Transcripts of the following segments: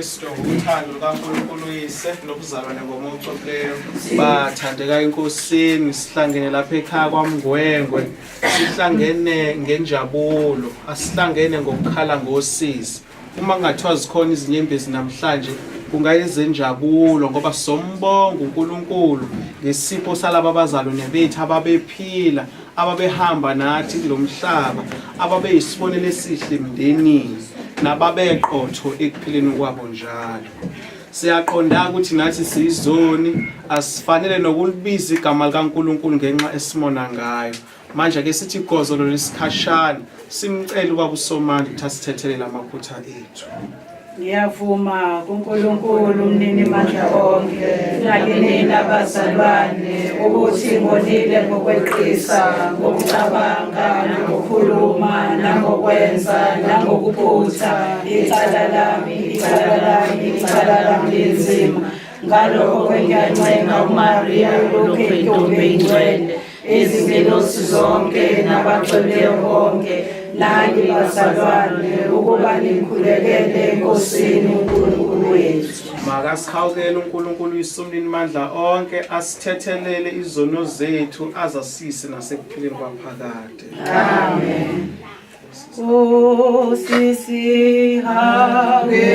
Kristu uthando lukaNkulunkulu uyise nobuzalwane ngomuntu ophileyo bathandeka enkosini sihlangene lapha ekhaya kwaMngwengwe sihlangene ngenjabulo asihlangene ngokukhala ngosizi uma kungathiwa zikhona izinyembezi namhlanje kungayizenjabulo ngoba sombonga uNkulunkulu ngesipho salabo abazalwane bethu ababephila ababehamba nathi kulomhlaba ababeyisibonelo esihle emndenini nababeqotho ekuphileni kwabo njalo siyaqonda ukuthi nathi siyizoni asifanele nokulibiza igama likaNkulunkulu ngenxa esimona ngayo manje ke sithi igozolo lesikhashana simcela ubaba uSomandla ukuthi asithethelele amaphutha ethu. Ngiyavuma kuNkulunkulu umnini mandla onke nakini nabazalwane ukuthi ngonile ngokweqisa ngokucabanga nangokukhuluma nangokwenza nangokuphutha icala lami linzima ngalokho ngiyancenga uMaria lokhu ingcwele izingelosi zonke nabacwele bonke nani bazalwane ukuba nikhulekele enkosini uNkulunkulu wethu. Makasihawukele uNkulunkulu isumlini mandla onke asithethelele izono zethu azasise nasekuphileni kwaphakade. Amen. O sisi hawukele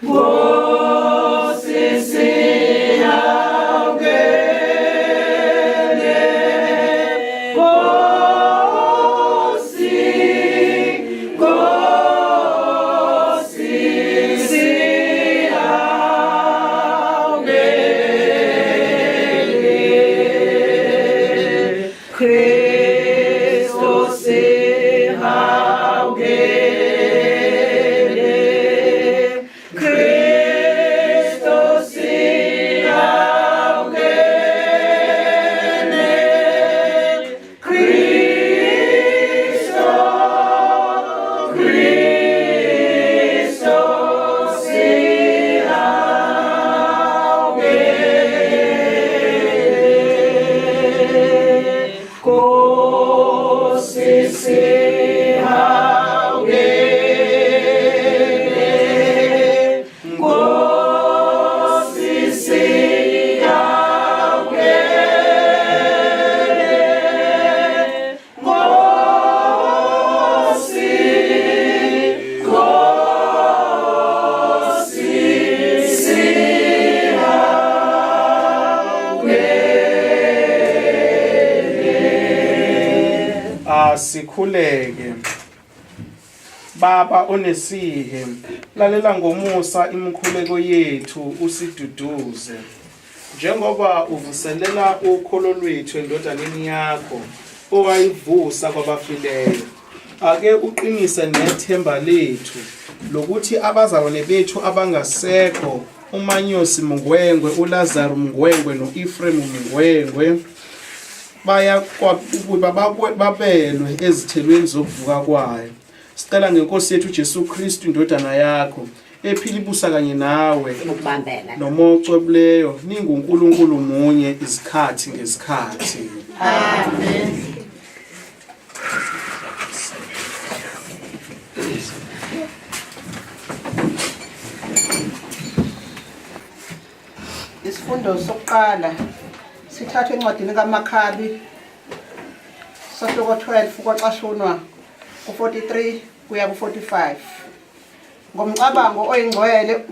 o sisi sikhuleke. Baba onesihe lalela ngomusa imikhuleko yethu usiduduze njengoba uvuselela ukholo lwethu endodaneni yakho owayivusa kwabafileyo ake uqinise nethemba lethu lokuthi abazalwane bethu abangasekho uManyosi Mngwengwe uLazaro Mngwengwe noEfrem Mngwengwe babelwe ezithelweni zokuvuka kwayo. Sicela ngenkosi yethu Jesu Kristu indodana yakho ephila ibusa kanye nawe nomocwebuleyo ninguNkulunkulu munye izikhathi ngezikhathi. Amen. Isifundo sokuqala sithathwe encwadini kaMakhabi sohloko 12 kwacashunwa ku43 kuya ku45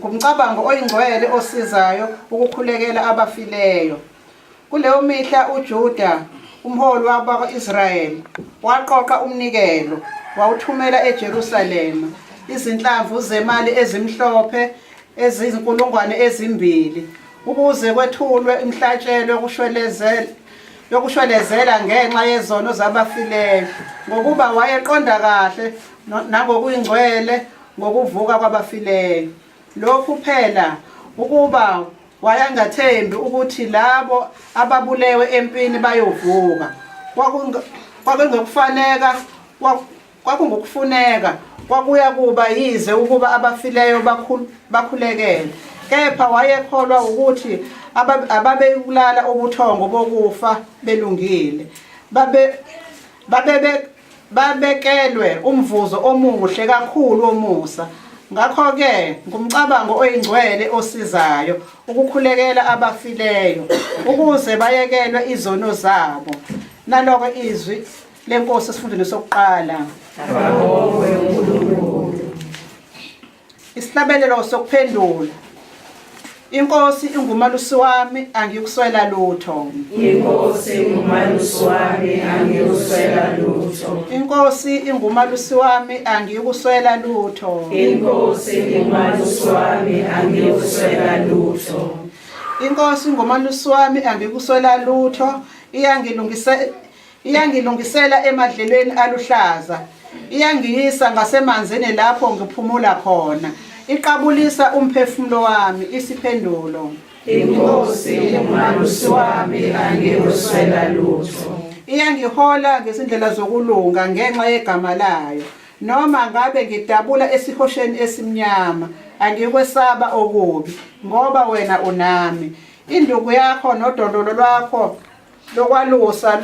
ngomcabango oyingcwele osizayo ukukhulekela abafileyo. Kuleyo mihla uJuda umholi wabakwa-Israyeli waqoqa umnikelo wawuthumela eJerusalema izinhlamvu zemali ezimhlophe ezizinkulungwane ezimbili ukuze kwethulwe imhlatshelo yokushwelezela ngenxa yezono zabafileyo ngokuba wayeqonda kahle nangokuyingcwele ngokuvuka kwabafileyo. Lokhu phela ukuba wayangathembi ukuthi labo ababulewe empini bayovuka. Kwakungokufuneka kwakuya kuba yize ukuba abafileyo bakhulekele. Kepha wayekholwa ukuthi ababeyulala ubuthongo bokufa belungile babekelwe umvuzo omuhle kakhulu womusa. Ngakho ke ngumcabango oyingcwele osizayo ukukhulekela abafileyo ukuze bayekelwe izono zabo. Naloko izwi lenkosi esifundweni sokuqala. Isihlabelelo sokuphendula. Inkosi ingumalusi wami angikuswela lutho. Inkosi ingumalusi wami angikuswela lutho. Inkosi ingumalusi wami angikuswela lutho. Inkosi ingumalusi wami angikuswela lutho. Inkosi ingumalusi wami angikuswela lutho. Iyangilungisela emadlelweni aluhlaza. Iyangiyisa ngasemanzini lapho ngiphumula khona. Iqabulisa umphefumulo wami. Isiphendulo. Inkosi ingumalusi wami angikuswela lutho. Iyangihola ngezindlela zokulunga ngenxa yegama layo. Noma ngabe ngidabula esihosheni esimnyama, angikwesaba okubi ngoba wena unami. Induku yakho nodondolo lwakho lokwalusa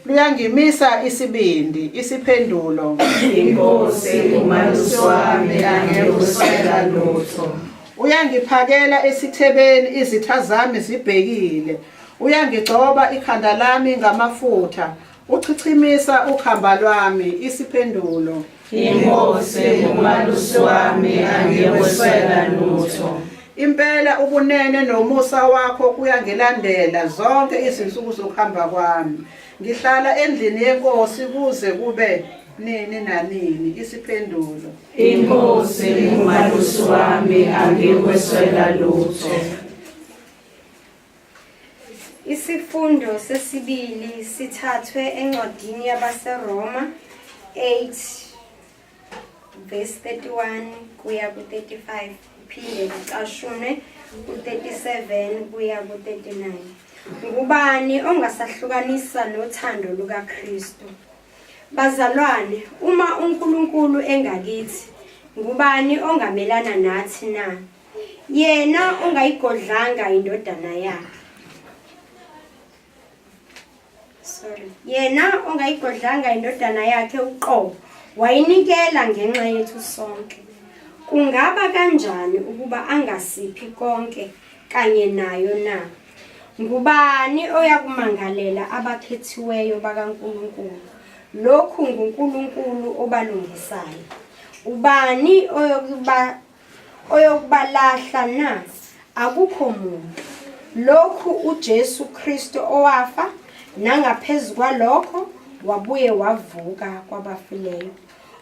luyangimisa isibindi. Isiphendulo. Inkosi ingumalusi wami angikuswela lutho. Uyangiphakela esithebeni izitha zami zibhekile. Uyangigcoba ikhanda lami ngamafutha. Uchichimisa ukhamba lwami. Isiphendulo. Inkosi ingumalusi wami angikuswela lutho. Impela ubunene nomusa wakho kuyangilandela zonke izinsuku zokuhamba kwami. Ngihlala endlini yenkosi kuze kube nini nanini. Isiphendulo. Inkosi ingumalusi wami angikuswela lutho. Isifundo sesibili sithathwe encwadini yabaseRoma 8 verse 31 kuya ku35 phinde kucashunwe ku37 kuya ku39. Ngubani ongasahlukanisa nothando lukaKristu? Bazalwane, uma uNkulunkulu engakithi, ngubani ongamelana nathi na? Yena ongayigodlanga indodana yakhe. Yena ongayigodlanga indodana yakhe uqobo wayinikela ngenxa yethu sonke. Kungaba kanjani ukuba angasiphi konke kanye nayo na? Ngubani oyakumangalela abakhethiweyo bakaNkulunkulu? Lokhu nguNkulunkulu obalungisayo. Ubani oyokubalahla na? Akukho muntu. Lokhu uJesu Kristu owafa nangaphezulu kwalokho wabuye wavuka kwabafileyo.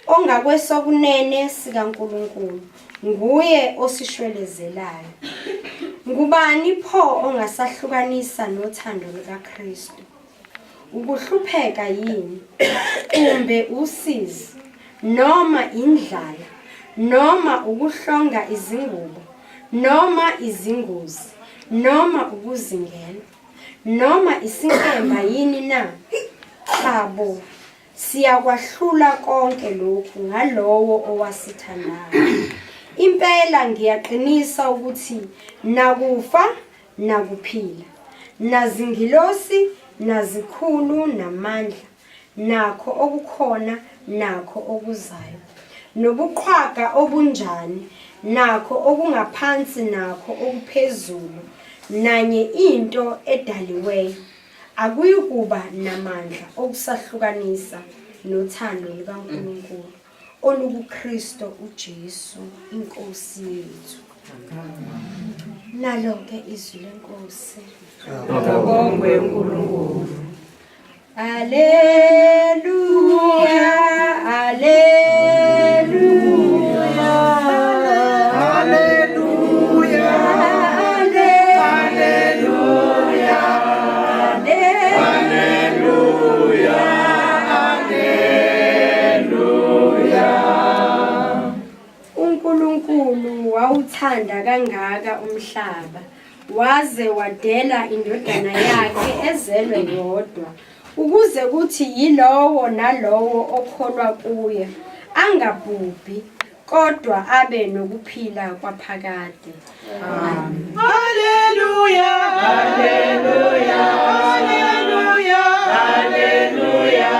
Ongakwesokunene sikaNkulunkulu nguye osishwelezelayo. Ngubani pho ongasahlukanisa nothando lukaKristu? Ukuhlupheka yini? Kumbe usizi? Noma indlala? Noma ukuhlonga izingubo? Noma izingozi? Noma ukuzingela? Noma isinkemba yini na? Chabo, siyakwahlula konke lokhu ngalowo owasithandayo. Impela ngiyaqinisa ukuthi nakufa nakuphila, nazingilosi nazikhulu namandla, nakho okukhona nakho okuzayo, nobuqhwaga obunjani, nakho okungaphansi nakho okuphezulu, nanye into edaliweyo, akuyikuba namandla okusahlukanisa nothando lukaNkulunkulu olukuKristu uJesu inkosi yethu. Nalo-ke izwi lenkosi. Akabongwe uNkulunkulu. Haleluya, haleluya, Haleluya. uNkulunkulu wawuthanda kangaka umhlaba waze wadela indodana yakhe ezelwe yodwa ukuze kuthi yilowo nalowo okholwa kuye angabhubhi kodwa abe nokuphila kwaphakade. Amen. Haleluya. Haleluya. Haleluya. Haleluya.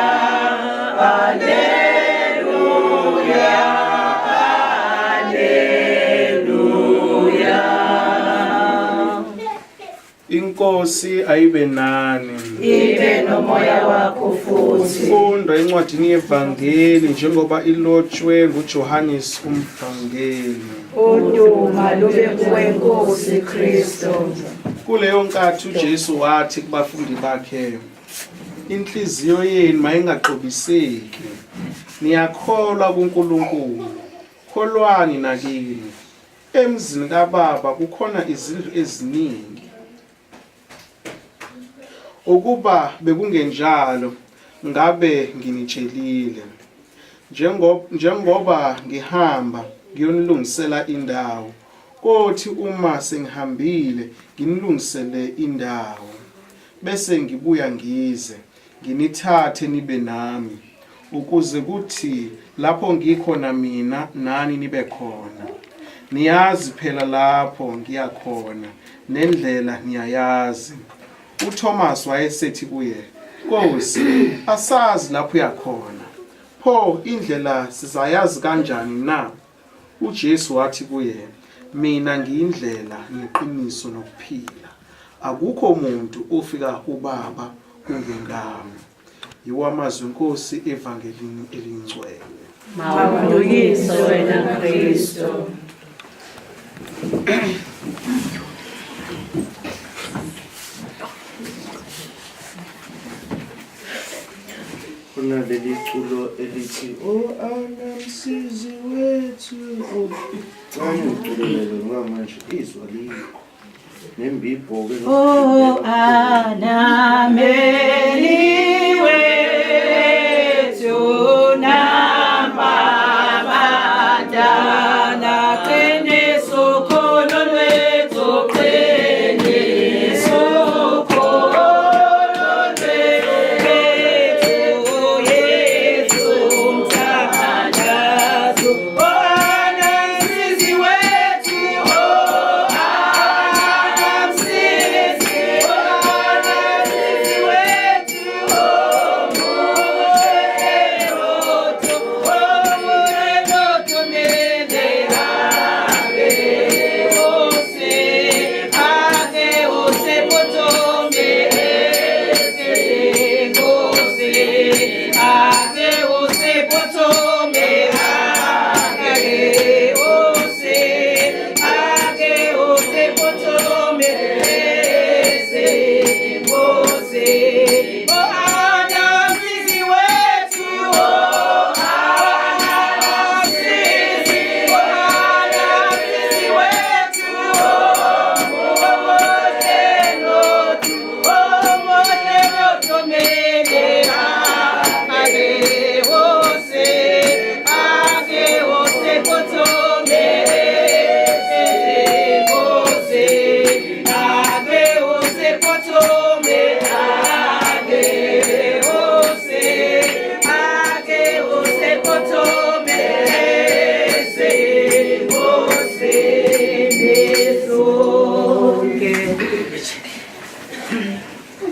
Inkosi ayibe nani. Ibe nomoya wakho futhi. Funda encwadini yevangeli njengoba ilotshwe nguJohannes umvangeli. Uduma lube kuwe Nkosi Kristo. Kuleyo nkathi uJesu wathi kubafundi bakhe, inhliziyo yenu mayingaxobiseki. Niyakholwa kuNkulunkulu, kholwani nakini. Emzini kaBaba kukhona izindlu eziningi. Ukuba bekungenjalo ngabe nginitshelile. Njengoba ngihamba ngiyonilungisela indawo, kothi uma sengihambile nginilungisele indawo, bese ngibuya ngize nginithathe nibe nami, ukuze kuthi lapho ngikhona mina nani nibe khona. Niyazi phela lapho ngiyakhona, nendlela niyayazi. uThomas wayesethi kuye, Nkosi, asazi lapho uyakhona. Pho indlela sizayazi kanjani na? uJesu wathi kuye, mina ngiyindlela neqiniso nokuphila. Akukho umuntu ofika kuBaba kungengami. Yiwo amazwi eNkosi evangelini elingcwele. Mawudukiswe wena Kristo. Kuna leli culo elithi anamsizi wethu uculo lelo ngamanje izwa likho nembibho ke Anameli wethu namabadala qiniso kholo lwethu qiniso kholo lwethu Yesu mthandazo anamsizi wethu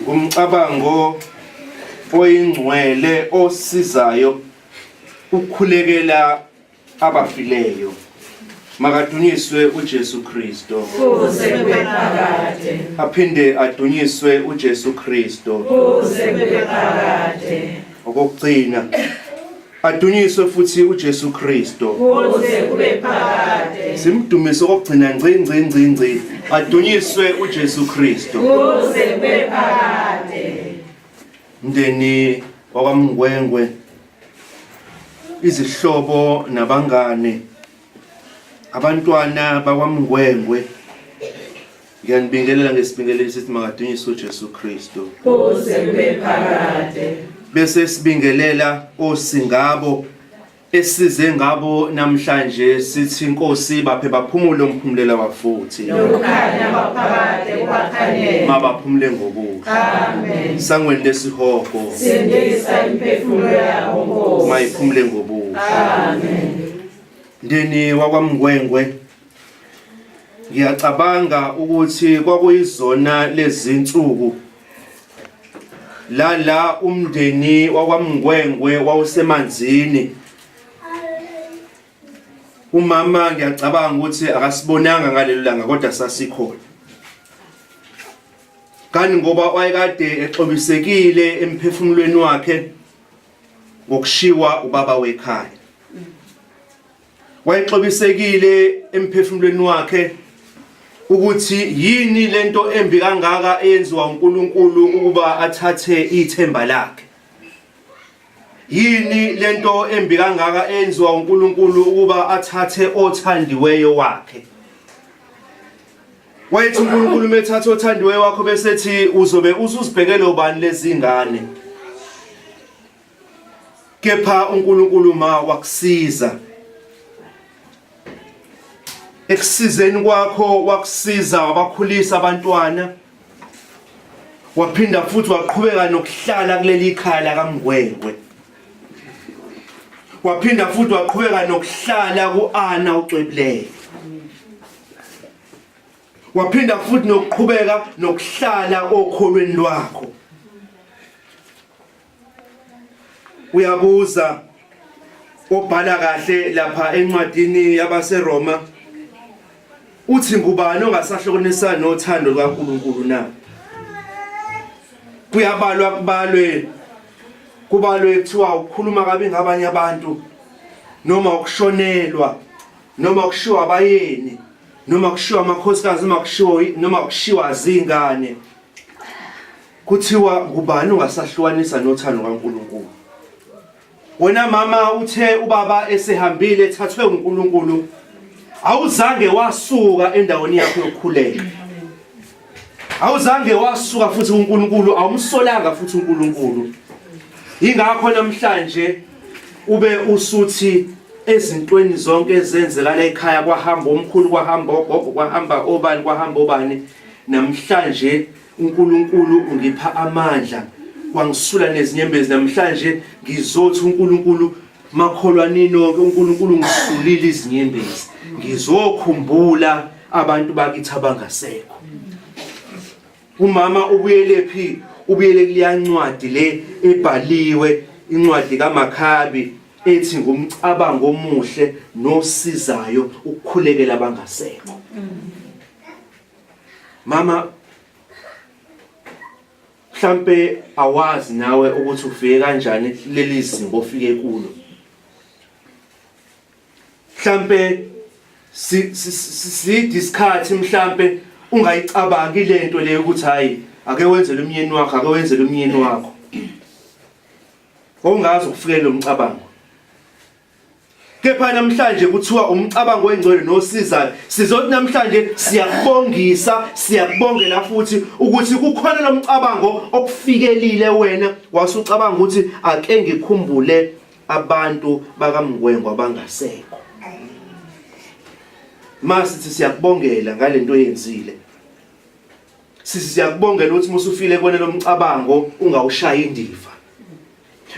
umcabango oyingcwele osizayo ukukhulekela abafileyo. Makadunyiswe uJesu Kristo. Kuze kube phakade. Aphinde adunyiswe uJesu Kristo. Kuze kube phakade. Okugcina adunyiswe futhi uJesu Kristo. Kuze kube phakade. Simdumise okugcina ngci adunyiswe uJesu Kristo. Kuze kube phakade. Mndeni wakwaMngwengwe, izihlobo nabangane, abantwana bakwaMngwengwe, ngiyanibingelela ngesibingeleli sithi makadunyiswe uJesu Kristo. Kuze kube phakade. Bese sibingelela osingabo esize ngabo namhlanje sithi Nkosi baphe baphumule umphumulela wafuthi. Lokukhanya baphakade kwakhanyela. Mabaphumule ngokuhle. Amen. Sangweni lesihogo. Sindisa imphefumulo yakho Nkosi. Mayiphumule ngobuhle. Amen. Ndeni wakwaMngwengwe, ngiyacabanga ukuthi kwakuyizona lezi insuku la umndeni wakwaMngwengwe wawusemanzini. Umama ngiyacabanga ukuthi akasibonanga ngalelo langa kodwa sasikhona. kanti ngoba wayekade exobisekile emphefumulweni wakhe ngokushiwa ubaba wekhaya. Wayexobisekile emphefumulweni wakhe ukuthi yini lento embi kangaka eyenziwa uNkulunkulu ukuba athathe ithemba lakhe. Yini lento embi kangaka eyenziwa uNkulunkulu ukuba athathe othandiweyo wakhe. Wayethi uNkulunkulu methatha othandiweyo wakho bese ethi uzobe usuzibhekele ubani lezi ngane. Kepha uNkulunkulu ma wakusiza. Ekusizeni kwakho wakusiza wabakhulisa abantwana. Waphinda futhi waqhubeka nokuhlala kuleli khaya lakaMngwengwe. Waphinda futhi waqhubeka nokuhlala kuAna uCwebileyo. Waphinda futhi nokuqhubeka nokuhlala okholweni lwakho. Uyabuza obhala kahle lapha encwadini yabaseRoma uthi ngubani ongasahlokonisana nothando lukaNkulunkulu na? Kuyabalwa kubalwe kuthiwa ukukhuluma kabi ngabanye abantu noma ukushonelwa noma ukushiwa abayeni noma kushiwa amakhosikazi noma kushiwa izingane. Kuthiwa ngubani ongasahlukanisa nothando kaNkulunkulu? Wena mama uthe ubaba esehambile ethathwe uNkulunkulu awuzange wasuka endaweni yakho yokukhulela. Awuzange wasuka futhi uNkulunkulu awumsolanga futhi uNkulunkulu. Ingakho namhlanje ube usuthi ezintweni zonke ezenzeka la ekhaya kwahamba omkhulu kwahamba ogogo kwahamba obani kwahamba obani. Namhlanje uNkulunkulu ungipha amandla wangisula nezinyembezi. Namhlanje ngizothi uNkulunkulu makholwanini nonke uNkulunkulu ngisulile izinyembezi. Ngizokhumbula abantu bakithi abangasekho. Umama ubuyele phi? Ubuyele kuliyancwadi le ebhaliwe incwadi kaMakhabi ethi ngumcabango omuhle nosizayo ukukhulekela abangasekho. Mama mhlambe awazi nawe ukuthi ufike kanjani leli zinga ofike kulo. Mhlambe si discard mhlambe ungayicabangi lento leyo ukuthi hayi ake wenzele umyeni wakho ake wenzele umyeni wakho. Ongazi ukufikela lo mcabango. Kepha namhlanje kuthiwa umcabango wengcwele nosizayo. Sizothi namhlanje siyakubongela futhi ukuthi kukhona lo mcabango okufikelile wena wasucabanga ukuthi ake ngikhumbule abantu bakaMngwengwe abangasekho. Masithi siyakubongela ngalento oyenzile. Siyakubongela ukuthi musufile kone lo mcabango ungawushaya indiva.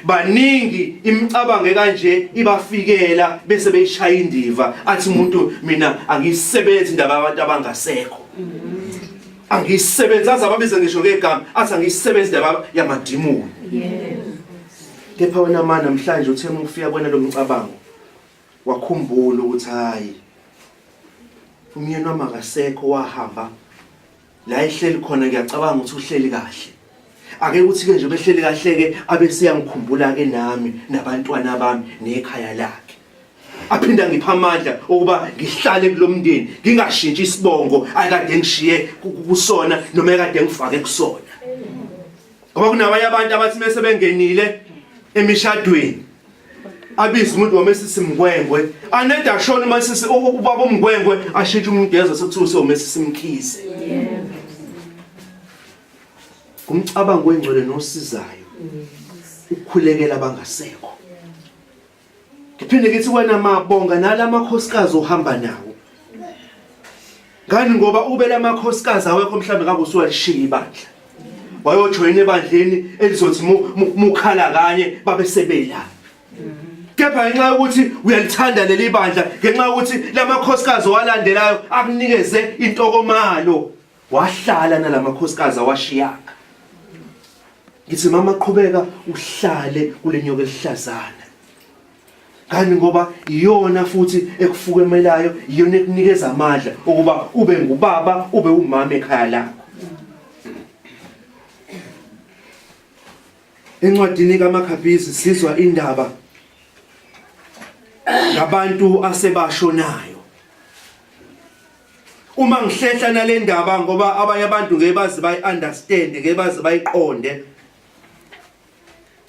Baningi imicabango kanje ibafikela bese beyishaya indiva athi umuntu mina angisebenzi indaba yabantu abangasekho. Angisebenza azababiza ngisho ngegama athi angisebenzi indaba yamadimoni. Kepha wena manje namhlanje uthe ufika kona lo mcabango wakhumbula ukuthi hayi umyeni wami akasekho wahamba la ehleli khona ngiyacabanga ukuthi uhleli kahle. Ake uthi ke nje behleli kahle ke abesiyangikhumbula ke nami nabantwana bami nekhaya lakhe. Aphinda ngipha amandla ukuba ngihlale kulomndeni ngingashintshi isibongo akade ngishiye kusona noma ekade ngifake kusona. Ngoba kunabanye abantu abathi mase bengenile emishadweni abiza umuntu wamesisi Mngwengwe aneda shona masisi ubaba uMngwengwe ashintshe umuntu yeza sekuthiwa usomesisi Mkhize. Umcabango wengcwele nosizayo ukukhulekela abangasekho. Ngiphinde ngithi wena mabonga nalamakhosikazi ohamba nawo. Ngani ngoba ube lamakhosikazi awekho mhlambe ngabe usuwalishiya ibandla. Wayojoyina ebandleni elizothi mukhala kanye babe sebela. Kepha ngenxa yokuthi uyalithanda leli bandla, ngenxa yokuthi lamakhosikazi owalandelayo akunikeze intokomalo, wahlala nalamakhosikazi awashiyaka. Ngithi mama qhubeka uhlale kulenyoka elihlazana. Kanti ngoba iyona futhi ekufukemelayo, iyona ekunikeza amandla ukuba ube ngubaba, ube umama ekhaya lakho. Encwadini kaMakhabhizi sizwa indaba ngabantu asebashonayo. Uma ngihlehla nale ndaba ngoba abanye abantu ngeke bazi bayi-understand, ngeke bazi bayiqonde.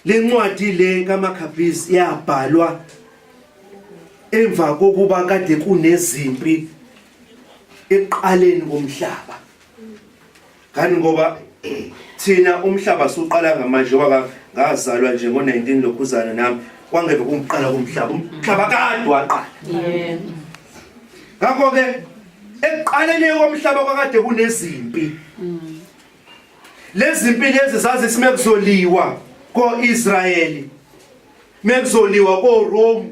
Le ncwadi le kaMakhabhizi yabhalwa emva kokuba kade kunezimpi eqaleni komhlaba. Kanti ngoba thina umhlaba suqala ngamanje ngazalwa nje ngo-19 lokhuzana nami kwangeke kumqala komhlaba. Umhlaba kade waqala. Ngakho ke eqaleni komhlaba kwakade kunezimpi. Lezi zimpi lezi zazi simekuzoliwa ko-Israyeli, mekuzoliwa ko-Rome.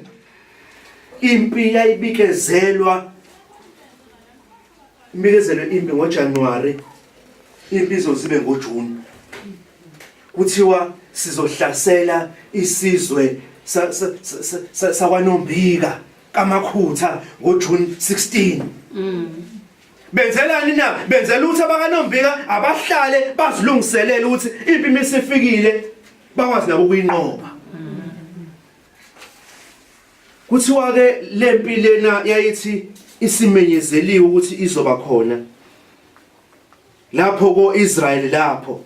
Impi yayibikezelwa impi ngoJanuwari, impi izozibe ngoJuni. Kuthiwa sizohlasela isizwe sakwaNombika kaMakhutha ngoJuni 16. Benzelani na? Benzela ukuthi abakaNombika abahlale bazilungiselele ukuthi impi misifikile bakwazi nabo ukuyinqoba. Kuthiwa ke lempi lena yayithi isimenyezeliwe ukuthi izoba khona lapho ko-Israyeli, lapho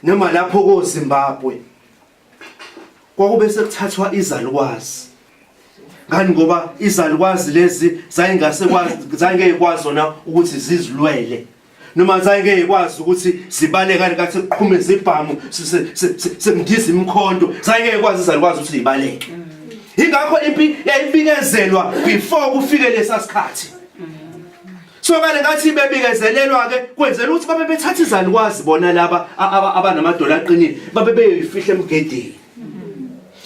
noma lapho ko-Zimbabwe kwakube sekuthathwa izalukwazi. Ngani ngoba izalukwazi lezi zayingeke kwazi zona ukuthi zizilwele, noma zayingeke kwazi ukuthi zibaleke kathi kuqhume zibhamu sengidiza imkhonto, zayingeke kwazi izalukwazi ukuthi zibaleke. Ingakho impi yayibikezelwa before kufike lesasikhathi. So kale ngathi bebikezelelwa ke kwenzela ukuthi babe bethatha izalukwazi bona laba abanamadola aqinile babe beyifihla emgedeni.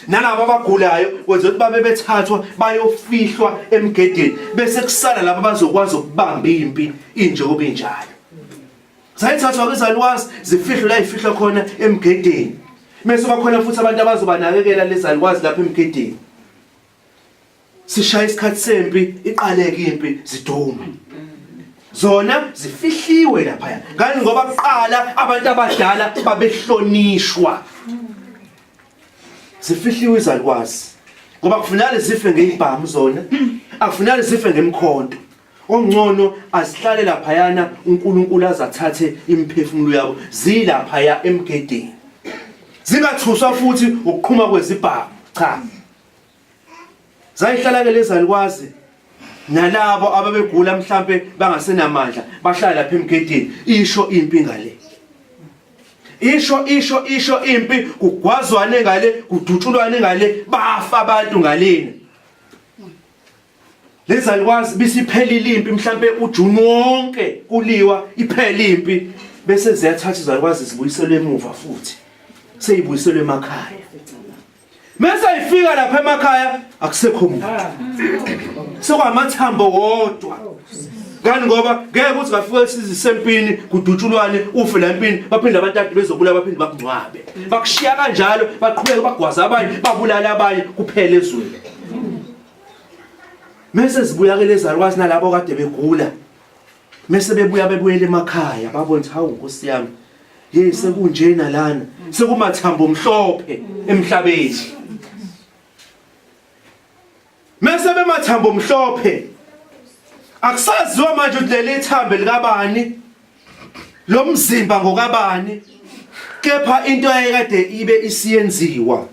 Nalabo abagulayo kwenzela ukuthi babe bethathwa bayofihlwa emgedeni bese kusala laba bazokwazi ukubamba impi injengoba injalo. Zayithathwa izalukwazi zifihlwe la ifihlwa khona emgedeni. Mase bakhona futhi abantu abazobanakekela lezi zalukwazi lapha emgedeni. Sishaya isikhathi sempi iqaleke impi zidume. Zona zifihliwe lapha. Ngani ngoba kuqala abantu abadala babehlonishwa. Zifihliwe izalukwazi. Ngoba kufanele zife ngeibhamu zona, akufanele zife ngemkhonto. Ongcono asihlale lapha yana uNkulunkulu azathathe imphefumulo yabo zilapha ya emgedeni. Zingathuswa futhi ukuqhuma kwezibhamu. Cha. Zayihlala ke lezalukwazi nalabo ababegula mhlambe bangasenamandla bahlala lapha emgedeni. Isho impi ngale. Isho impi kugwazwane ngale, kudutshulwane ngale, bafa abantu ngaleni. Lezalukwazi bisiphelile impi mhlambe uJuni wonke kuliwa iphele impi bese ziyathatha izalukwazi zibuyiselwe emuva futhi. Seyibuyiselwe emakhaya. Mase ayifika lapha emakhaya akusekho umuntu. Sekwamathambo wodwa. Ngani ngoba ngeke ukuthi ngafika sizisempini kudutshulwane ufe la empini baphinde abantu bezobula baphinde bakungcwabe. Bakushiya kanjalo baqhubeka bagwaza abanye babulala abanye kuphela ezweni. Mase zibuya ke lezalukwazi nalabo kade begula. Mase bebuyele emakhaya babona hawu Nkosi yami. Sekunjena lana sekumathambo omhlophe emhlabeni. Mase bemathambo omhlophe akusaziwa manje ukuthi leli thambo likabani lo mzimba ngokabani, kepha into ayekade ibe isiyenziwa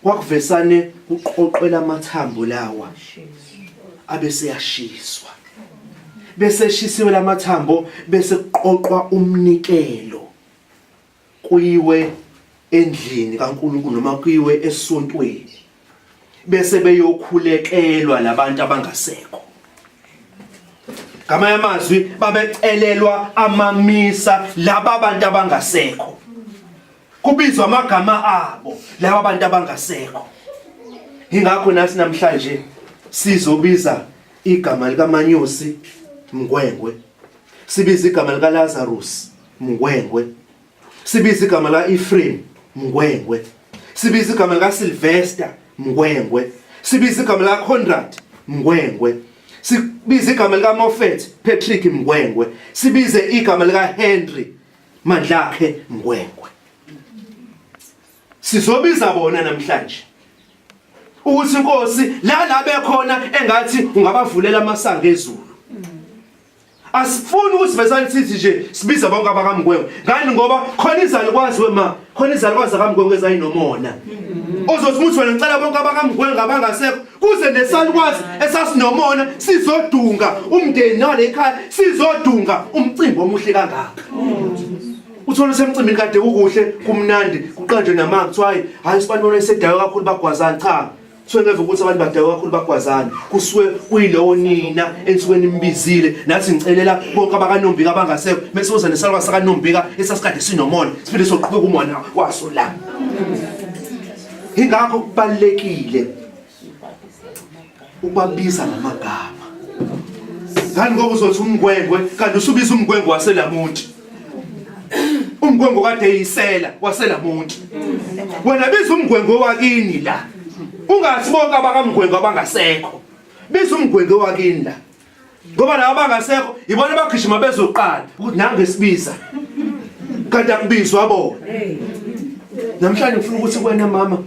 kwakuvesane uqoqela amathambo lawa abese yashiswa. Bese shisiwe lamathambo bese kuqoqwa umnikelo kuyiwe endlini kaNkulunkulu noma kuyiwe esontweni bese beyokhulekelwa labantu abangasekho. Ngamanye amazwi babecelelwa amamisa laba abantu abangasekho, kubizwa amagama abo laba abantu abangasekho. Ingakho nathi namhlanje sizobiza igama likaManyosi Mngwengwe, sibiza igama likaLazarus Mngwengwe, sibiza igama likaEphraim Mngwengwe, sibiza igama likaSylvester Mngwengwe, sibiza igama likaConrad Mngwengwe, sibiza igama likaMoffat Patrick Mngwengwe, sibize igama likaHenry Mandlakhe Mngwengwe. sizobiza bona namhlanje ukuthi inkosi la bekhona engathi ungabavulela amasango ezulu. Asifuni ukuthi besani sithi nje sibiza bonke abakamgwengwe. Ngani ngoba khona izalukwazi wema, khona izalukwazi akamgwengwe ezayinomona. Ozothi uthi wena ngicela bonke abakamgwengwe abangasekho kuze nesalukwazi esasinomona sizodunga umndeni nale ekhaya sizodunga umcimbi omuhle kangaka. Uthola semcimbini kade ukuhle kumnandi kuqanje namanzi kuthiwa hayi sibantu esedayo kakhulu bagwazana cha. Ngeve ukuthi abantu badayo kakhulu bagwazana kusuke kuyilowo nina ensukwini imbizile nathi ngicelela bonke abakanombika abangasekho bese uza nesalwa sakanombika esasikade sinomona siphinde soqhubeka umona waso la. Ingakho kubalekile ukubabiza ngamagama. Ngani ngoba uzothi umgwengwe kanti usubiza umgwengwe waselamuntu. Umgwengwe kade eyisela waselamuntu. Wena biza umgwengwe wakini la. Ungathi bonke abakamgwengwe abangasekho. Biza umgwengwe wakini la. Ngoba laba abangasekho ibona bagijima bezoqala ukuthi nange sibiza. Kanti akubizwa bona. Namhlanje ngifuna ukuthi wena mama,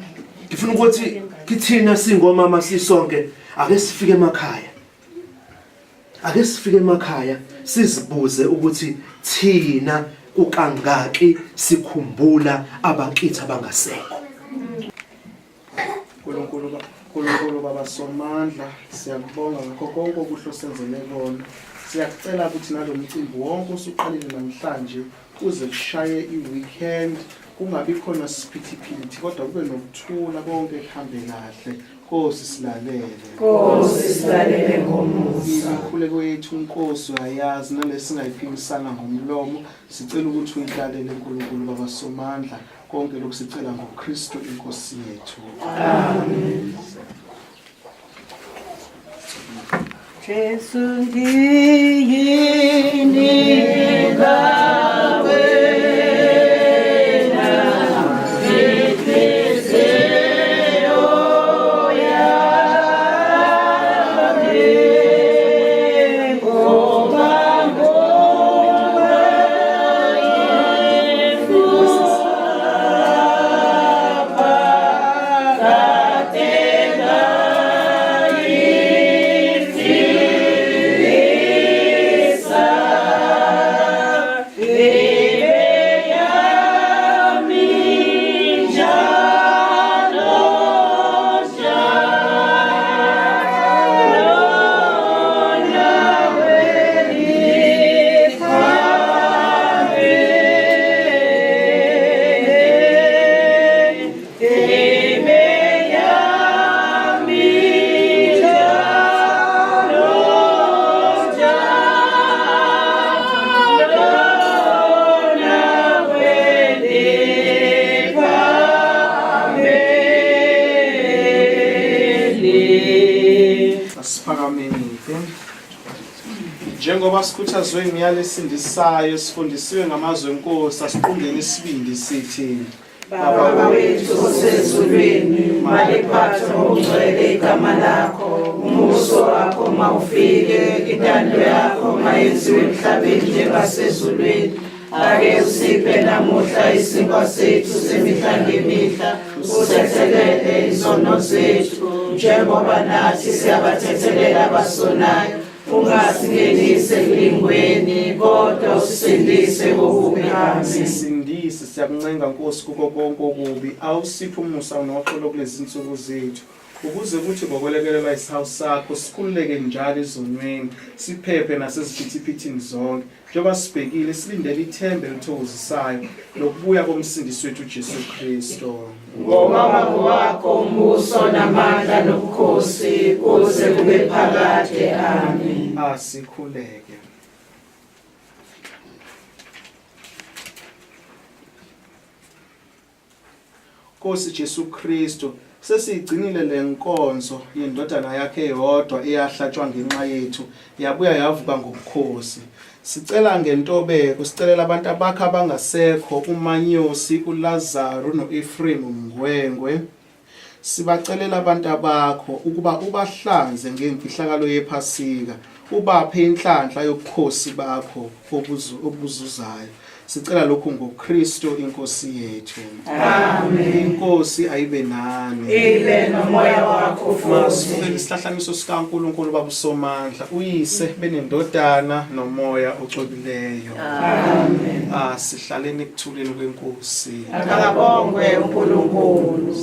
ngifuna ukuthi kithina singomama sisonke ake sifike emakhaya. Ake sifike emakhaya sizibuze ukuthi thina ukangaki sikhumbula abakithi abangasekho. uNkulunkulu Baba somandla siyakubonga ngakho konke okuhle osenzele kona. Siyakucela ukuthi nalo mcimbi wonke osuqalile namhlanje uze kushaye iweekend kungabi khona siphithiphithi kodwa kube nokuthula konke kuhambe kahle. Nkosi silalele. Nkosi silalele ngomusa. Inkululeko yethu Nkosi uyayazi nalesingayiphimisana ngomlomo. Sicela ukuthi uyihlalele uNkulunkulu Baba somandla. Konke lokhu sicela ngoKristu inkosi yethu. Amen. Jesu ndiyini lawe Njengoba sikhuthazwe imiyalo esindisayo sifundisiwe ngamazwi eNkosi asiqongeni isibindi sithi Baba wethu osezulwini maliphathwe ngokugcwele igama lakho umuso wakho mawufike intando yakho mayenziwe emhlabeni njengasezulwini ake usiphe namuhla isinkwa sethu semihla ngemihla usithethelele izono zethu njengoba nathi siyabathethelela abasonayo ungasingenise elingweni kodwa usindise kokubi. Amen. Sisindise siyakuncenga Nkosi kuko konke okubi awusiphe umusa noxolo kulezi insuku zethu ukuze kuthi ngokwelekelela isihawu sakho sikhululeke njalo ezonweni siphephe naseziphithiphithini zonke njengoba sibhekile silindele ithembe elithokozisayo lokubuya komsindisi wethu Jesu Kristu. Ngoba wakho umbuso namandla nobukhosi kuze kube phakade. Amen. Asikhuleke. Nkosi Jesu Kristu sesigcinile lenkonzo yendodana yakhe eyodwa eyahlatshwa ngenxa yethu yabuya yavuka ngobukhosi. Sicela ngentobeko sicelela abantu abakho abangasekho uManyosi, uLazaro noEfrem Mngwengwe. sibacelela abantu bakho ukuba ubahlanze ngemfihlakalo yephasika, ubaphe inhlanhla yobukhosi bakho obuzuzayo. Sicela lokhu ngoKristu inkosi yethu. Amen. Inkosi ayibe nani. Ibe nomoya wakho futhi. Masifike isihlahlaniso sikaNkulunkulu Baba uSomandla, uyise benendodana nomoya ocwebileyo. Amen. Sihlaleni ekuthuleni kwenkosi. Akabongwe uNkulunkulu.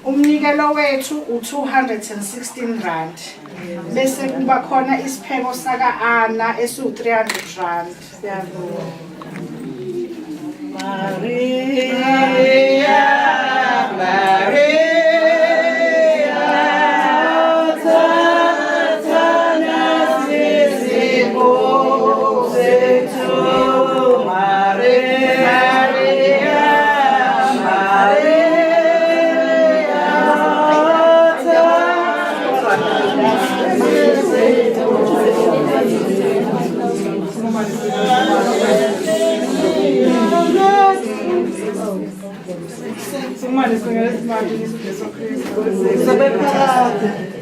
Umnikelo wethu u216 rand. Bese kuba khona isipheko saka Anna esu300 rand. Siyabonga. Maria, Maria.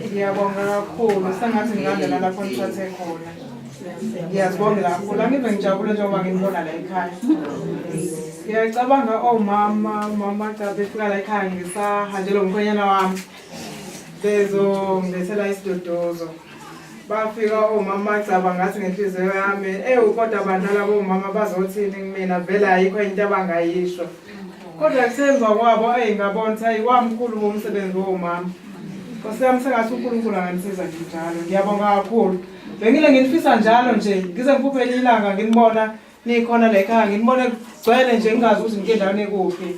Ngiyabonga kakhulu sengathi ngingangena lapho ngithathe khona. Ngiyazibongela kakhulu angive ngijabule njengoba nginibona la ekhaya. Ngiyacabanga mama cha befika la ekhaya ngisahanjelwe umkhwenyana wami. Bezongilethela isidodozo. Bafika omama cha ngathi ngenhliziyo yami kodwa abantwana bomama bazothini kumina vela ayikho into abangayisho. Kodwa kusemva kwabo ngabona ukuthi wamkhulu umsebenzi womama. Nkosiyami sengathi uNkulunkulu angangisiza njalo. Ngiyabonga kakhulu. Bengile ngifisa njalo nje ngize ngiphuphele ilanga nginibona nikhona la ekhaya ngibone kugcwele nje ngingazi ukuthi ngike endaweni ekuphi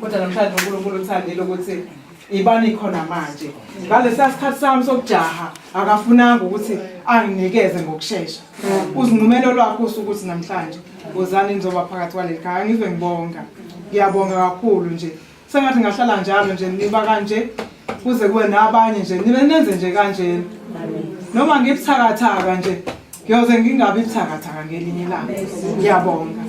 kodwa namhlanje uNkulunkulu uthandile ukuthi ibani khona manje ngalesa sikhathi sami sokujaha akafunanga ukuthi anginikeze ngokusheshsha uzinqumelo lwakho ukuthi namhlanje wozani nizoba phakathi kwaleli khaya ngive ngibonga ngiyabonga kakhulu nje sengathi ngahlala njalo nje niba kanje kuze kube nabanye nje nibe nenze nje kanje noma ngibuthakathaka nje ngiyoze ngingabi buthakathaka ngelinye ilanga ngiyabonga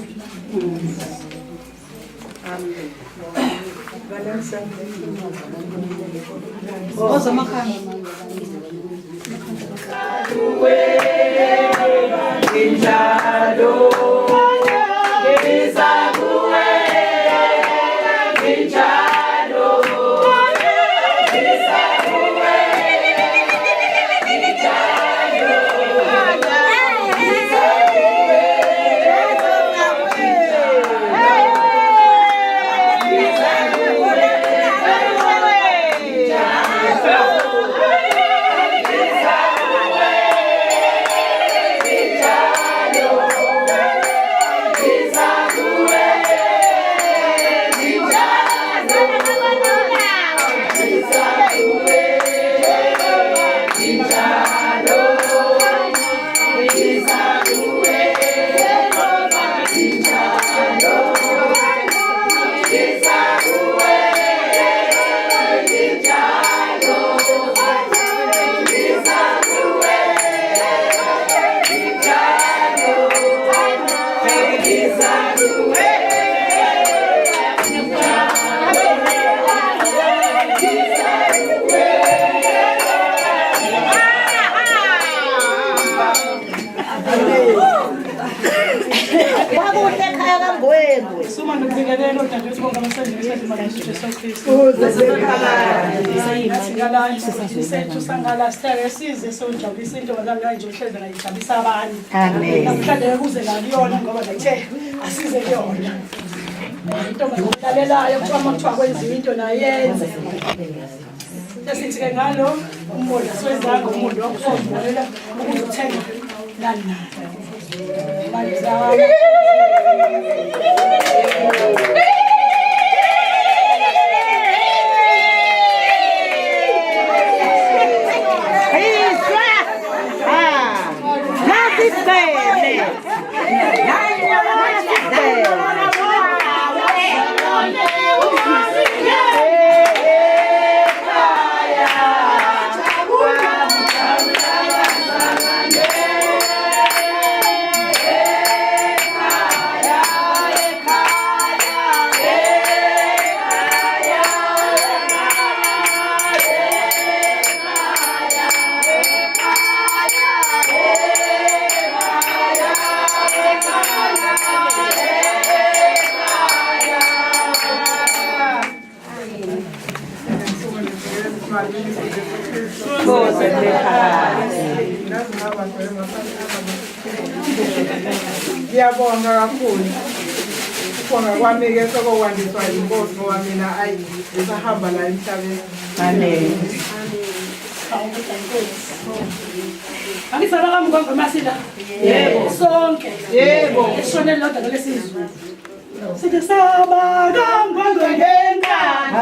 Suma nokubingelela uDade wethu bonke abasendaweni Jesu Kristu. Isethu sangala sithere size sojabulisa into ngala nje uhleze ngayijabulisa abanye. Amen. Namhlanje kuze ngaliyona ngoba ngithe asize kuyona. Into ngiyalelayo uma kuthiwa kwenziwa into nayenze. Sithi ke ngalo umoya siwenzanga umuntu wakuzobonela ukuthi uthenga nani nani. Ngiyabonga kakhulu. Ukubonga kwami ke sokwandiswa inkosi ngoba mina ayisahamba la emhlabeni. Amen. Angisaba kamgongo masila. Yebo. Sonke. Yebo. Eshone lodwa ngalesizwe. Sithi saba kamgongo ngenkani.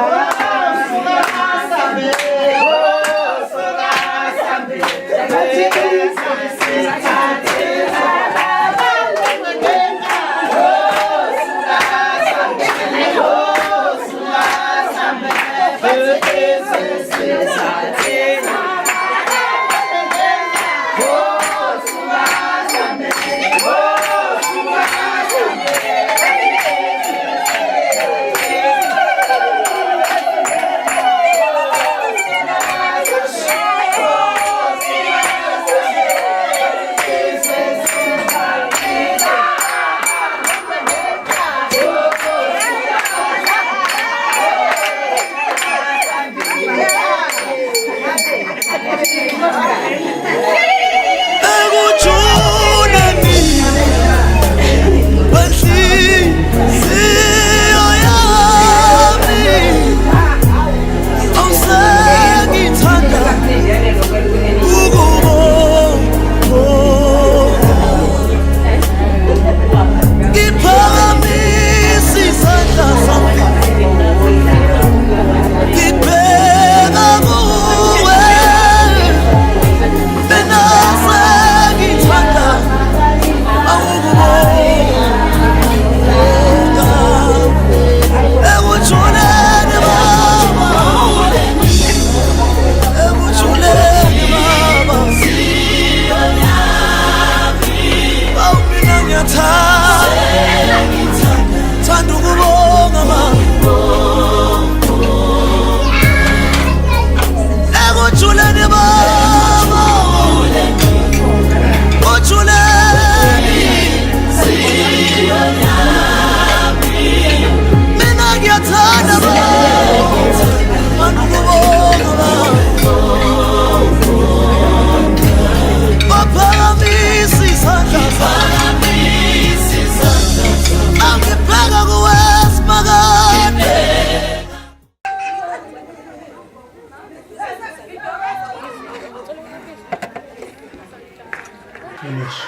Finish.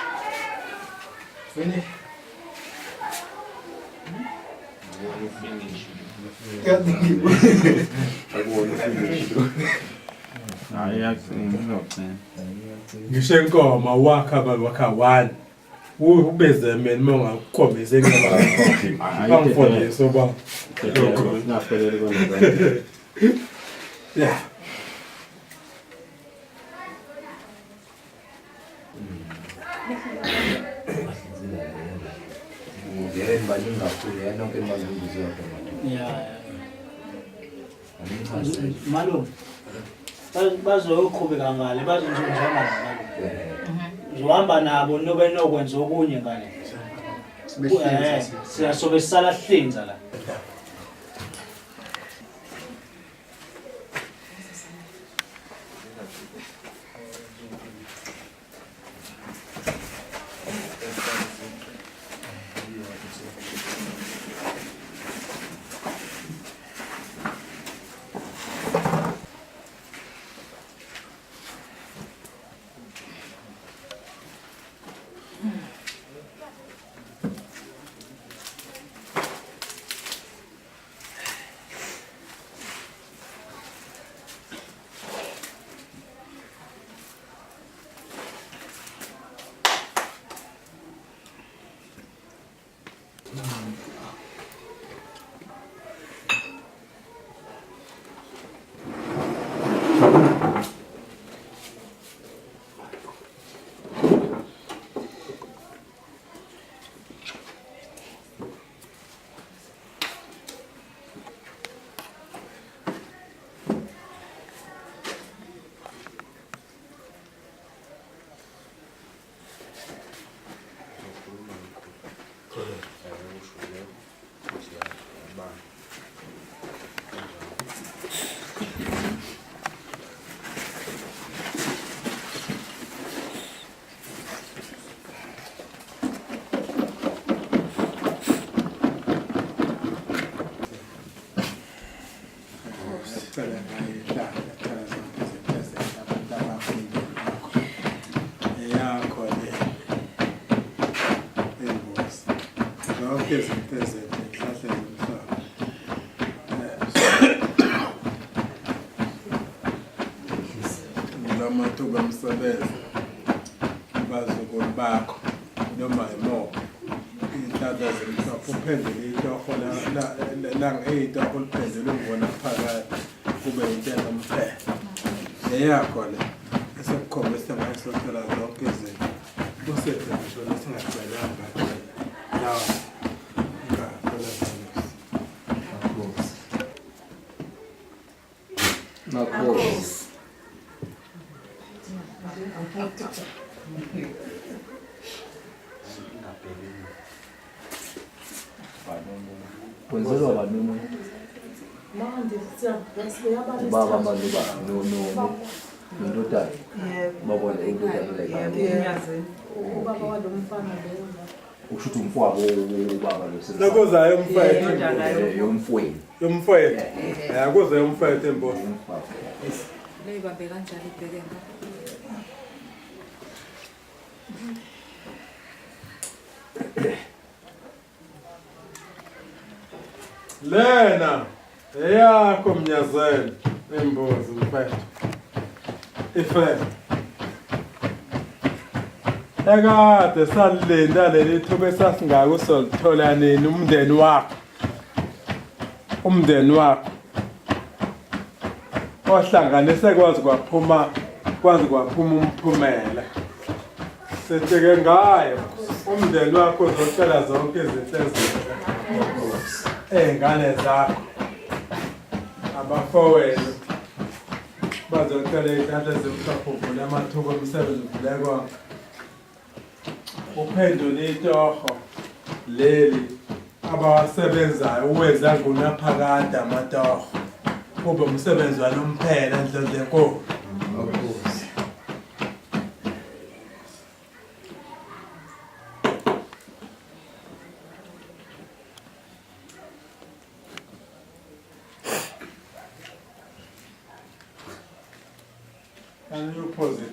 Ngisho inkomo wakha one ubeze mina mongakukhombisa ngiyaba angifundise uba yeah Malume bazoqhubeka ngale bazonjengana ngalo uzohamba nabo nobe nokwenza okunye ngale siyasobe sisala hlinza la Lamathuba omsebenzi bazukulu bakho noma imo inhlaka zemhlophe uphendule itoho la itoho uliphendule ungona phakathi kube into nomphela eyakho le esekukhombisa ngasohlela zonke izinto usethe ngisho lesingacelanga lawa Makhosi. Kwenzelwa banini baba abantu nondodana babona indodana usho ukuthi umfowabo ubaba lo nakuzayo umfowethu yomfweni yomfowethu kuze yomfowethu embozo Leyibambe kanjani ibheke ngapha? lena eyakho mnyazela embozo mfethu ifethu ekade salilinda leli thuba esasingako solithola nini umndeni wakho ohlanganise kwazi kwaphuma umphumela sithike ngayo umndeni wakho uzocela zonke izinto ezinhle ey'ngane zakho abafowenu bazocela iy'hlahla zemhlophe uvule amathuba omsebenzi uvule konke uphendule itoho leli abawasebenzayo uwenza ngunaphakade amatoho kube umsebenzi wanomphela ndlovu enkulu and you positive.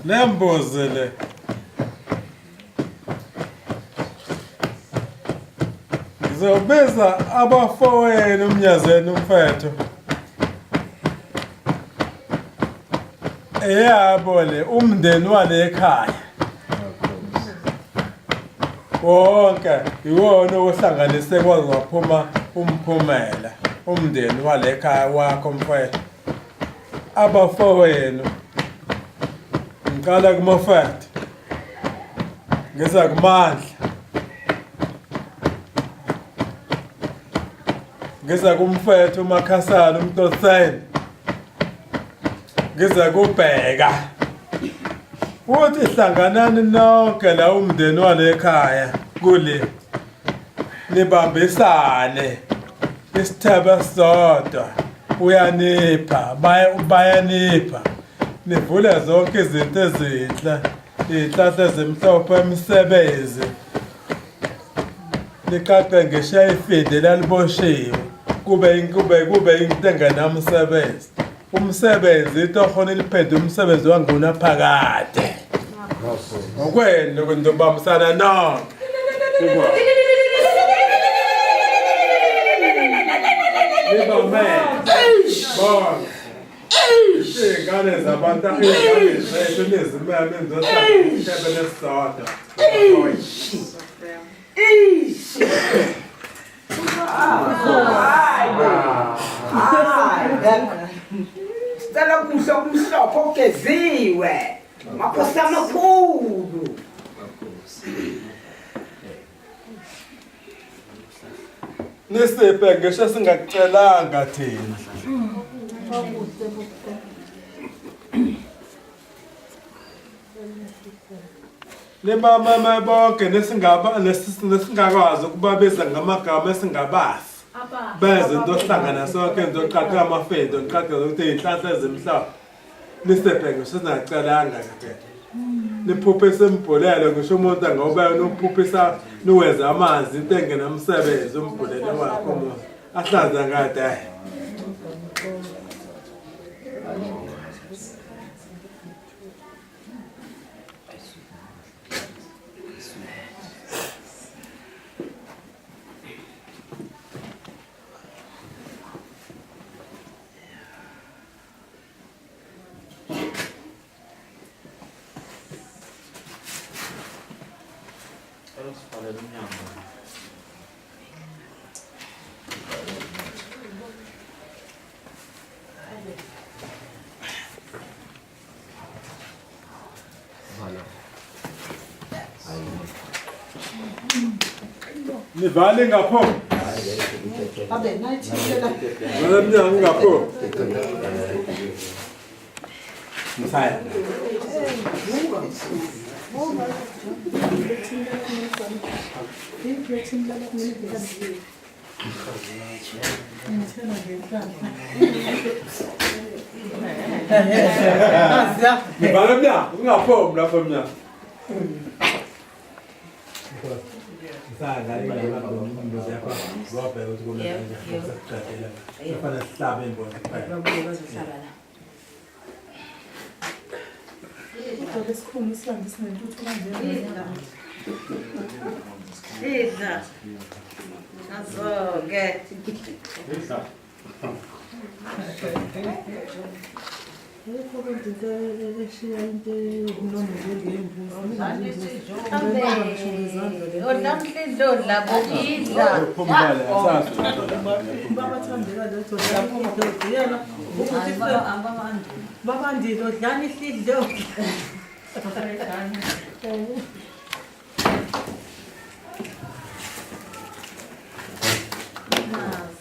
le mbuzi le ngizobiza abafowenu umnyazeni umfetho eyabo le umndeni wale ekhaya wonke iwona ohlanganise kwaze waphuma umphumela umndeni wale ekhaya wakho mfetho abafowenu ngiqala kuMofat ngeza kuMandla ngeza kumfethu uMakhasana uMtoseni ngeza kubheka uthi hlanganani nonke la umndeni wale ekhaya kule nibambisane isithebe sodwa uyanipha bayanipha nivule zonke izinto ezinhle izihlahla ezimhlophe emsebezi niqaqe ngeshayifide laliboshiwe kube into engenamsebenzi umsebenzi itohona liphede umsebenzi wanguna phakade ngokwenu kundobambisana nonke iy'ngane zabantu iy'ngane zethu nizimele nizoshabe nesisodwa Sicela kuhle okumhlophe ogeziwe. Makhosi amakhulu. nisiphe ngisho singakucelanga thina Libamama bonke nesingakwazi ukubabiza ngamagama esingabazi beze into ohlangana sonke ngizoqaqha amafedo ngiqaqhe ukuthi iy'nhlahla ezimhlophe nisiphe ngisho singakucelanga ke niphuphise embulelo ngisho umuntu angoba nophuphisa niwenza amanzi into engenamsebenzi umbulelo wakho umuntu ahlanza kade Nivale ngapho. Abe nathi phela. Ngamnyango ngapho. Msaya. Nivale mnyango ngapho mlapho mnyango.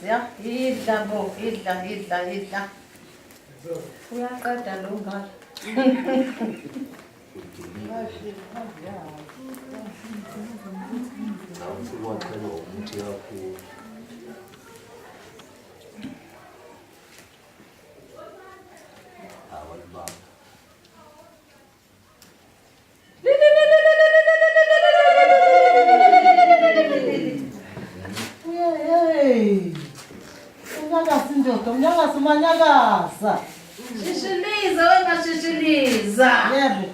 Ya, idla bo, idla. Uyaqeda lo ngalo. Unyakasa indoda, unyakasa umanyakasa. Shishiliza, wena shishiliza. Yebo.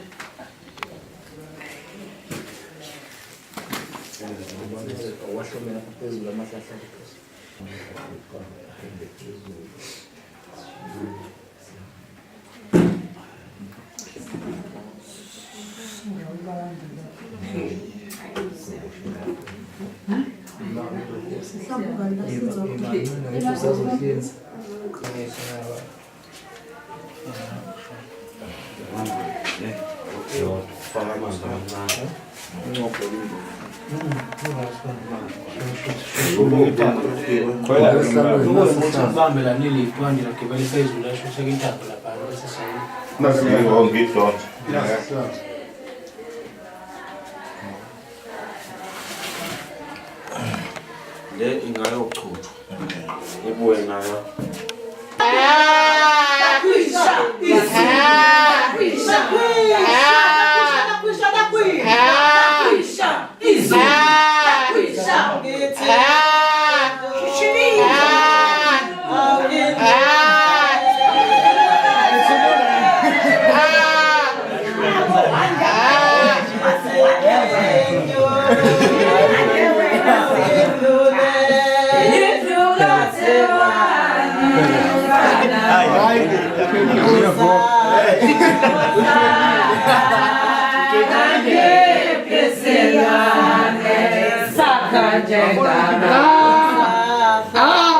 Bambela nili kwandi la kibali phezulu lasho sekintapho lapha bese sayi. Nasiyo ngidonsa. Le ingayochuthwa. Ibuye nayo. Oh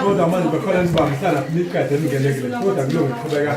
Kodwa manje bakhona nibambisana nikade ningenekile kodwa kulunge qhubeka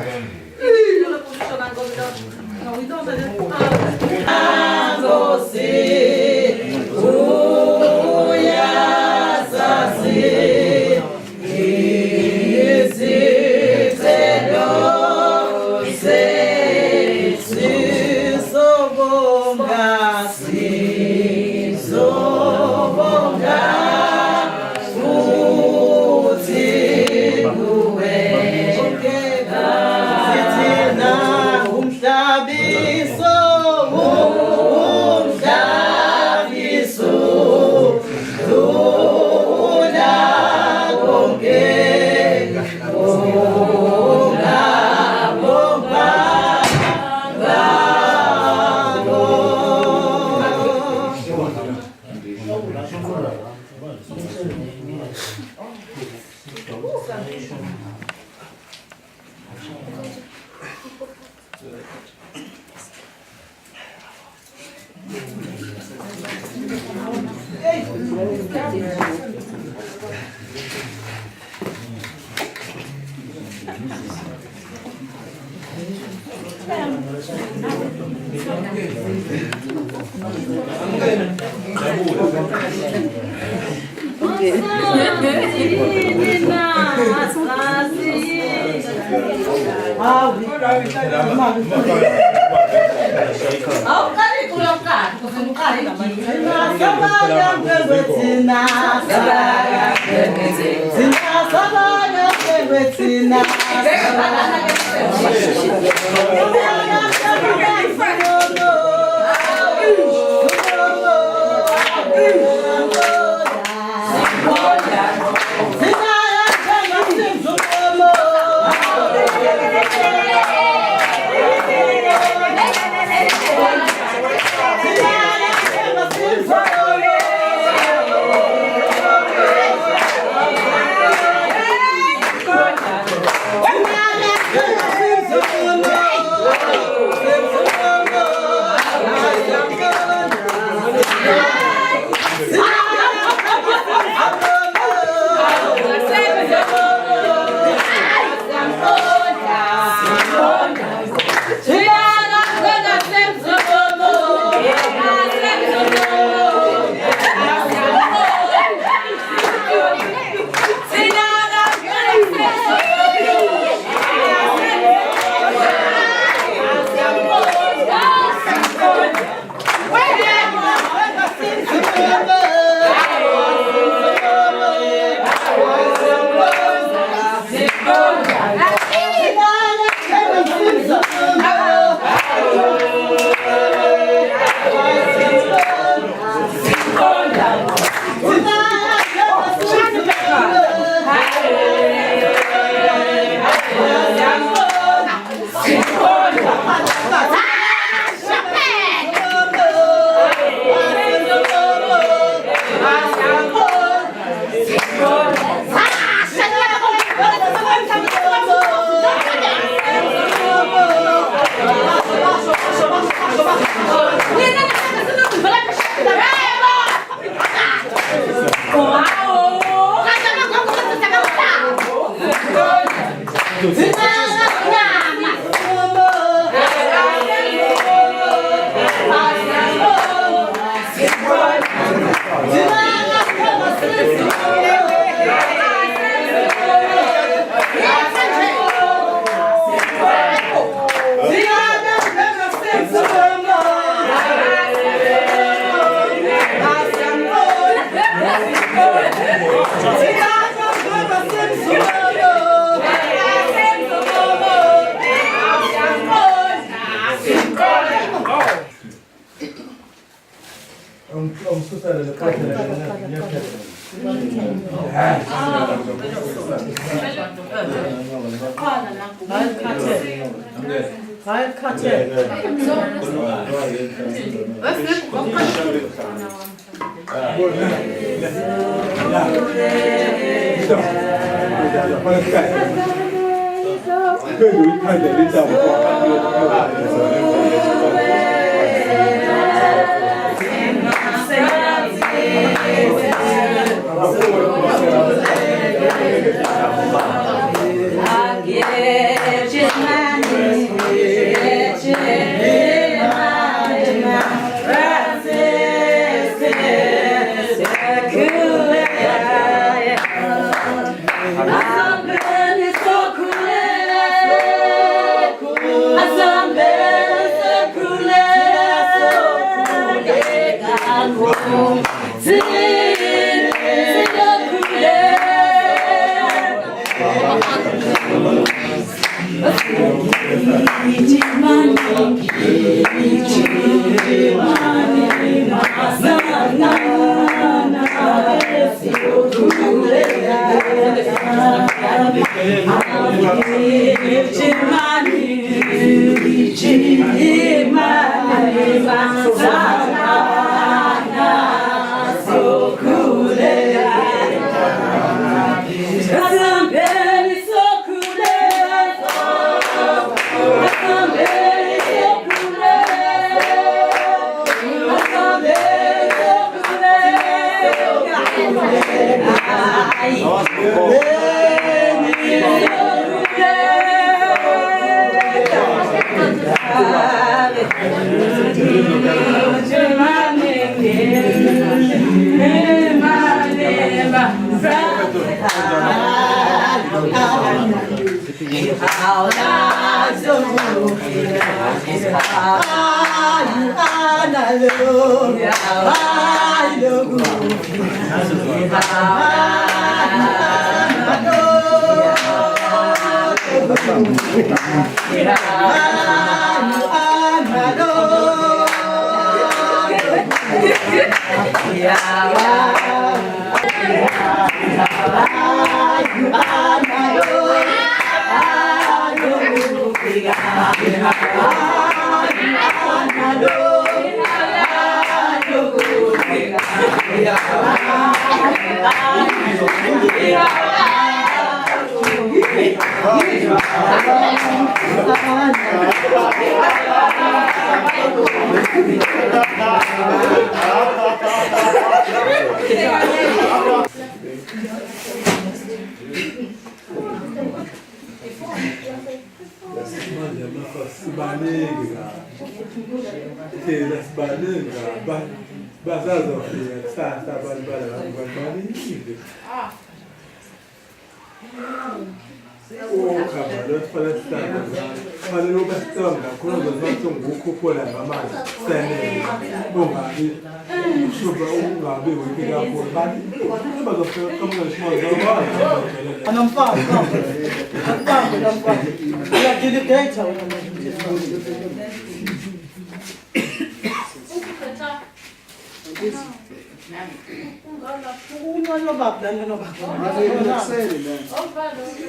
Hayi khathele.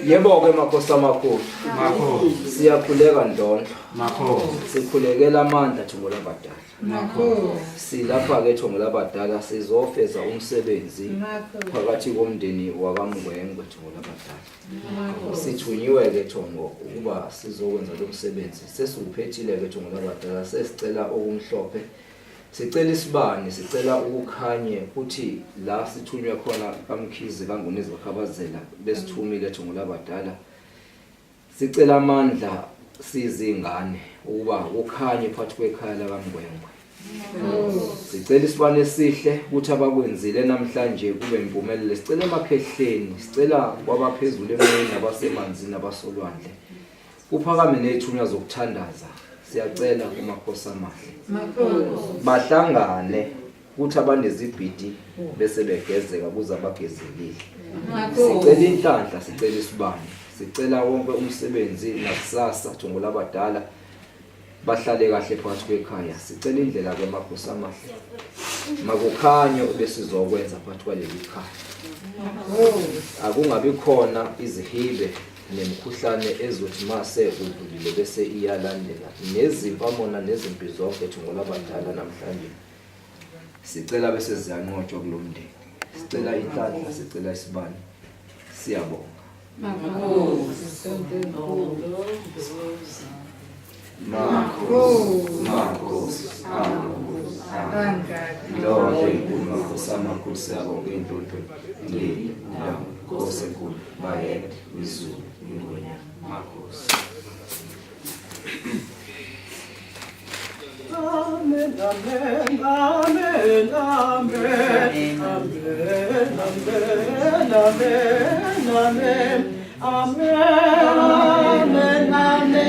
Yebo-ke makhosi amakhulu. Siyakhuleka Ndondlo. Sikhulekela amandla Thongo Labadala. Silapha-ke Thongo Labadala sizofeza umsebenzi phakathi komndeni wakaMngwengwe Thongo Labadala. Sithunyiwe-ke Thongo ukuba sizokwenza lo msebenzi. Sesiwuphethile-ke Thongo Labadala, sesicela okumhlophe. Sicela isibani, sicela ukukhanye futhi la sithunywe khona kaMkhize kaNgunizi bakhabazela besithumile Thongo Labadala. Sicela amandla sizingane ukuba kukhanye phakathi kwekhaya lakaMngwengwe. Sicela isibani esihle ukuthi abakwenzile namhlanje kube impumelelo. Sicela emakhehleni, sicela kwabaphezulu emoyeni nabasemanzini nabasolwandle. Kuphakame nethunya zokuthandaza. Siyacela kumakhosi amahle bahlangane ukuthi abanezibhidi bese begezeka kuze abagezelile. Sicela inhlanhla, sicela isibani, sicela wonke umsebenzi nakusasa Thongo Labadala bahlale kahle phakathi kwekhaya. Sicela indlela kwemakhosi amahle makukhanye besizokwenza phakathi kwaleli khaya. Akungabi khona izihibe nemikhuhlane ezothi mase udlulile bese iyalandela nezimfamona nezimpi zonke thungolabadala namhlanje sicela bese ziyanqotshwa kulomndeni sicela inhlanhla sicela isibani siyabonga Marcos Lord Marcos Marcos siyabonga intonto le Marcos enkulu baye izulu ngonya Marcos Amen, amen, amen, amen, amen, amen, amen, amen, amen, amen, amen,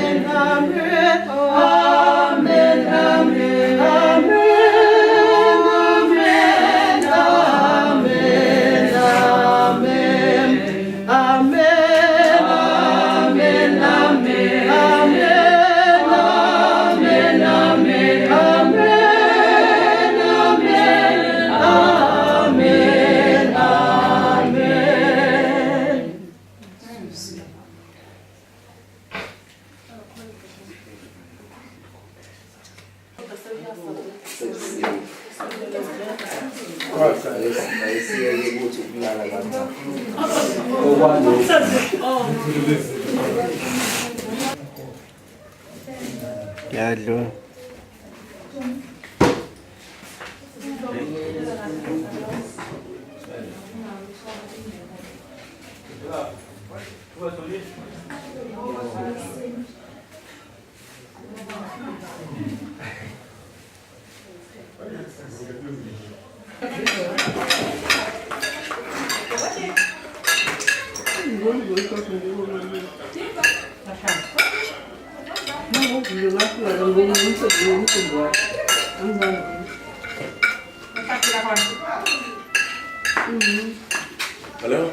amen, Yadlo. Hello?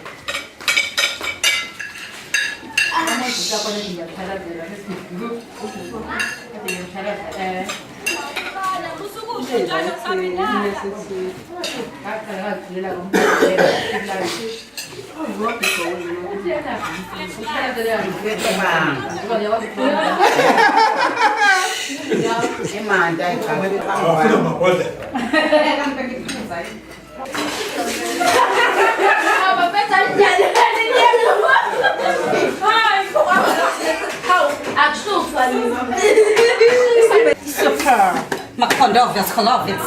Super. Makondowiec, kolowiec.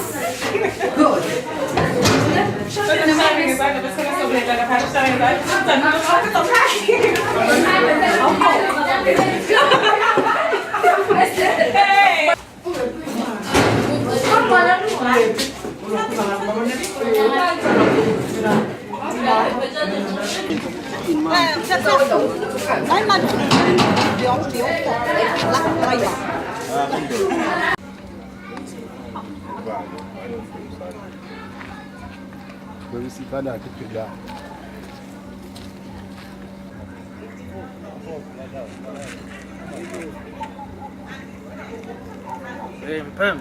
Good. Kusikana kipiga. Mpem.